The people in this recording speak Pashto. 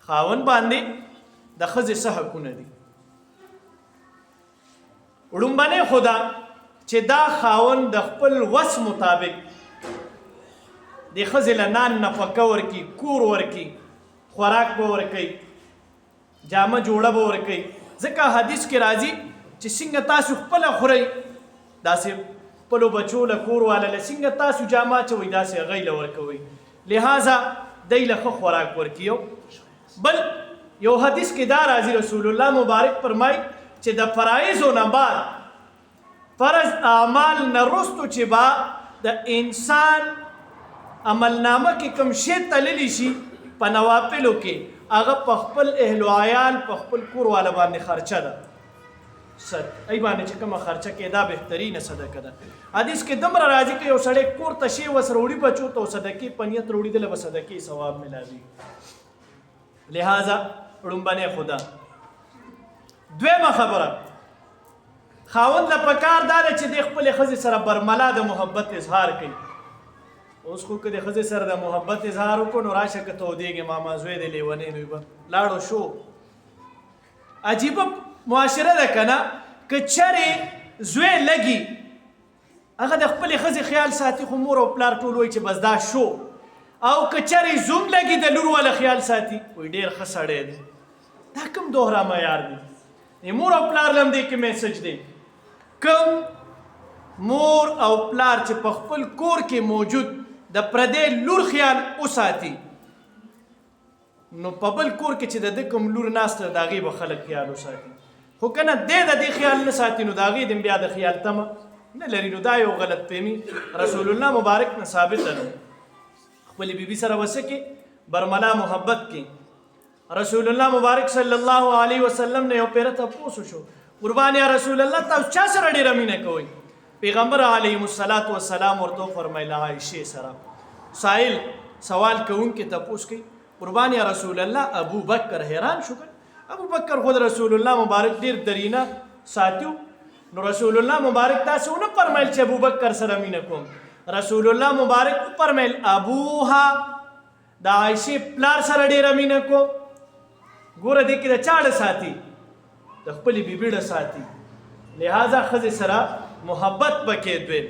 خاوند باندې د ښځې څه حقونه دي. وړومبنۍ خو دا چې دا خاوند د خپل وس مطابق د ښځې له نان نفقه ورکړي، کور ورکړي، خوراک به ورکوي، جامه جوړه به ورکوي. ځکه حدیث کې راځي چې څنګه تاسو خپله خورئ داسې خپلو بچو له کور والا له څنګه تاسو جامه اچوئ داسې هغوی له ورکوئ. لہذا دی له ښه خوراک ورکړي. بل یو حدیث کې دا راځي رسول الله مبارک فرمایي چې د فرایضو نه بعد فرض اعمال نه وروستو چې به د انسان عملنامه کې کوم شی تللی شي په نوافلو کې هغه په خپل اهل و عیال په خپل کور والا باندې خرچه ده. ای باندې چې کومه خرچه کې دا بهترینه صدقه ده. حدیث کې دومره راځي که یو سړی کور ته شی وس روړي بچو ته صدقې په نیت روړي دله به صدقې ثواب ملاوي. لہذا وړومبنۍ خدا. دویمه خبره خاوند له پکار دا ده چې د خپلې ښځې سره برملا د محبت اظهار کوي. اوس خو که د ښځې سره د محبت اظهار وکړو نو راشه که تودېږې ماما زوی دی لیونی دوی به لاړو شو. عجیبه معاشره ده که نه. که چرې زوی لګي هغه د خپلې ښځې خیال ساتي خو مور او پلار ټول وایي چې بس دا شو. او که چرې زوم لګي د لور والا خیال ساتي وایي ډېر ښه سړی دی. دا کوم دوهرا معیار دی؟ مور او پلار لم دی کې میسج دی. کوم مور او پلار چې په خپل کور کې موجود د پردې لور خیال وساتي نو په بل کور کې چې د ده کوم لور ناسته د هغې به خلک خیال وساتي. خو که نه دی د دې خیال نه ساتي نو د هغې د بیا د خیال تمه نه لري. نو دا یو غلط فهمي رسول الله مبارک نه ثابته ده. خپلې بیبي سره وسه کې برملا محبت کې رسول الله مبارک صلی الله علیه وسلم نه یو پیره تپوس وشو قربان یا رسول الله تاسو چا سره ډېره مینه کوئ؟ پیغمبر علیه الصلاة والسلام ورته وفرمیل عایشې سره. سائل سوال کوونکي تپوس کوي قربان یا رسول الله ابو بکر. حیران شو که ابو بکر خود رسول الله مبارک ډېر درینه ساتیو. نو رسول الله مبارک تاسو ونه فرمیل چې ابو بکر سره مینه کوم. رسول الله مبارک فرمیل ابوها د عایشې پلار سره ډېره مینه کوم. ګوره دې کې د چا ډه ساتي؟ د خپلې بیبي ډه ساتي. لہذا ښځې سره محبت پکې دویم.